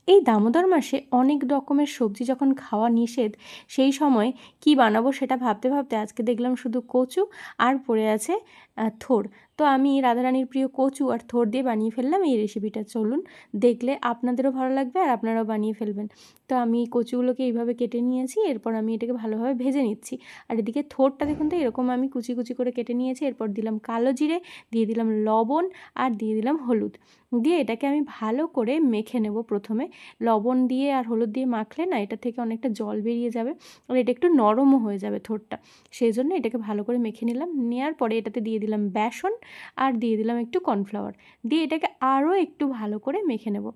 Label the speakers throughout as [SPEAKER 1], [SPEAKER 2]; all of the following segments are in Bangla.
[SPEAKER 1] এই দামোদর মাসে অনেক রকমের সবজি যখন খাওয়া নিষেধ, সেই সময় কি বানাবো সেটা ভাবতে ভাবতে আজকে দেখলাম শুধু কচু আর পড়ে আছে থোড়। তো আমি রাধারানীর প্রিয় কচু আর থোড় দিয়ে বানিয়ে ফেললাম এই রেসিপিটা। চলুন, দেখলে আপনাদেরও ভালো লাগবে আর আপনারাও বানিয়ে ফেলবেন। তো আমি কচুগুলোকে এইভাবে কেটে নিয়েছি, এরপর আমি এটাকে ভালোভাবে ভেজে নিচ্ছি। আর এদিকে থোড়টা দেখুন তো এরকম আমি কুচি কুচি করে কেটে নিয়েছি। এরপর দিলাম কালো জিরে, দিয়ে দিলাম লবণ আর দিয়ে দিলাম হলুদ। দিয়ে এটাকে আমি ভালো করে মেখে নেব প্রথমে। লবণ দিয়ে আর হলুদ দিয়ে মাখলে না এটা থেকে অনেকটা জল বেরিয়ে যাবে আর এটা একটু নরমও হয়ে যাবে থোড়টা। সেই জন্য এটাকে ভালো করে মেখে নিলাম। নেওয়ার পরে এটাতে দিয়ে দিলাম বেসন আর দিয়ে দিলাম একটু কর্নফ্লাওয়ার। দিয়ে এটাকে আরও একটু ভালো করে মেখে নেব।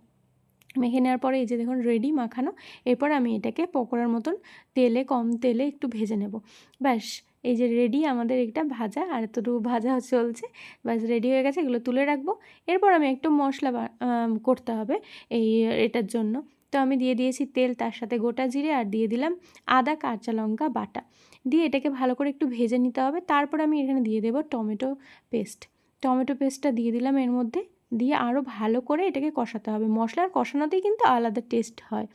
[SPEAKER 1] মেখে নেওয়ার পরে এই যে দেখুন রেডি মাখানো। এরপর আমি এটাকে পকোড়ার মতন তেলে, কম তেলে একটু ভেজে নেব। ব্যাস, এই যে রেডি আমাদের এটা ভাজা, আর এতটুকু ভাজা চলছে। ব্যাস রেডি হয়ে গেছে, এগুলো তুলে রাখবো। এরপর আমি একটু মশলা করতে হবে এটার জন্য। তো আমি দিয়ে দিয়েছি তেল, তার সাথে গোটা জিরে আর দিয়ে দিলাম আদা কাঁচা লঙ্কা বাটা। দিয়ে এটাকে ভালো করে একটু ভেজে নিতে হবে। তারপর আমি এখানে দিয়ে দেবো টমেটো পেস্ট। টমেটো পেস্টটা দিয়ে দিলাম এর মধ্যে। দিয়ে আরও ভালো করে এটাকে কষাতে হবে। মশলার কষানোতেই কিন্তু আলাদা টেস্ট হয়।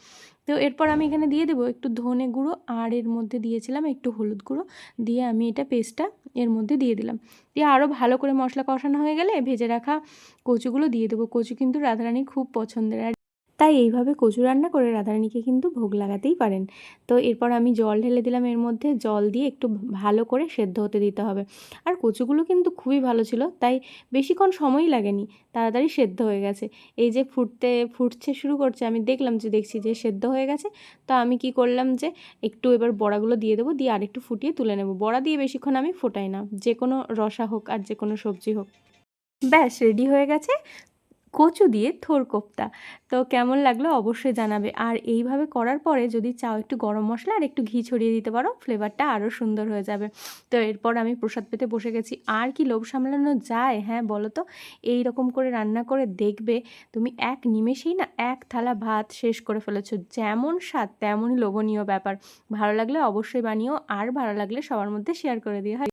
[SPEAKER 1] তো এরপর আমি এখানে দিয়ে দেবো একটু ধনে গুঁড়ো আর এর মধ্যে দিয়েছিলাম একটু হলুদ গুঁড়ো। দিয়ে আমি এটা পেস্টটা এর মধ্যে দিয়ে দিলাম। দিয়ে আরও ভালো করে মশলা কষানো হয়ে গেলে ভেজে রাখা কচুগুলো দিয়ে দেবো। কচু কিন্তু রাধারানীর খুব পছন্দের, আর তাই এইভাবে কচু রান্না করে রাধারানীকে কিন্তু ভোগ লাগাতেই পারেন। তো এরপর আমি জল ঢেলে দিলাম এর মধ্যে। জল দিয়ে একটু ভালো করে সেদ্ধ হতে দিতে হবে। আর কচুগুলো কিন্তু খুবই ভালো ছিল, তাই বেশিক্ষণ সময়ই লাগেনি, তাড়াতাড়ি সেদ্ধ হয়ে গেছে। এই যে ফুটছে শুরু করছে, আমি দেখছি যে সেদ্ধ হয়ে গেছে। তো আমি কি করলাম যে একটু এবার বড়াগুলো দিয়ে দেবো, দিয়ে আরেকটু ফুটিয়ে তুলে নেব। বড়া দিয়ে বেশিক্ষণ আমি ফোটাই না, যে কোনো রসা হোক আর যে কোনো সবজি হোক। ব্যাস রেডি হয়ে গেছে কচু দিয়ে থোড় কোপ্তা। তো কেমন লাগলো অবশ্যই জানাবে। আর এইভাবে করার পরে যদি চাও একটু গরম মশলা আর একটু ঘি ছড়িয়ে দিতে পারো, ফ্লেভারটা আরও সুন্দর হয়ে যাবে। তো এরপর আমি প্রসাদ পেতে বসে গেছি। আর কি লোভ সামলানো যায়, হ্যাঁ বলো তো? এই রকম করে রান্না করে দেখবে তুমি এক নিমেষেই না এক থালা ভাত শেষ করে ফেলেছো। যেমন স্বাদ তেমনই লোভনীয় ব্যাপার। ভালো লাগলে অবশ্যই বানিও, আর ভালো লাগলে সবার মধ্যে শেয়ার করে দিও।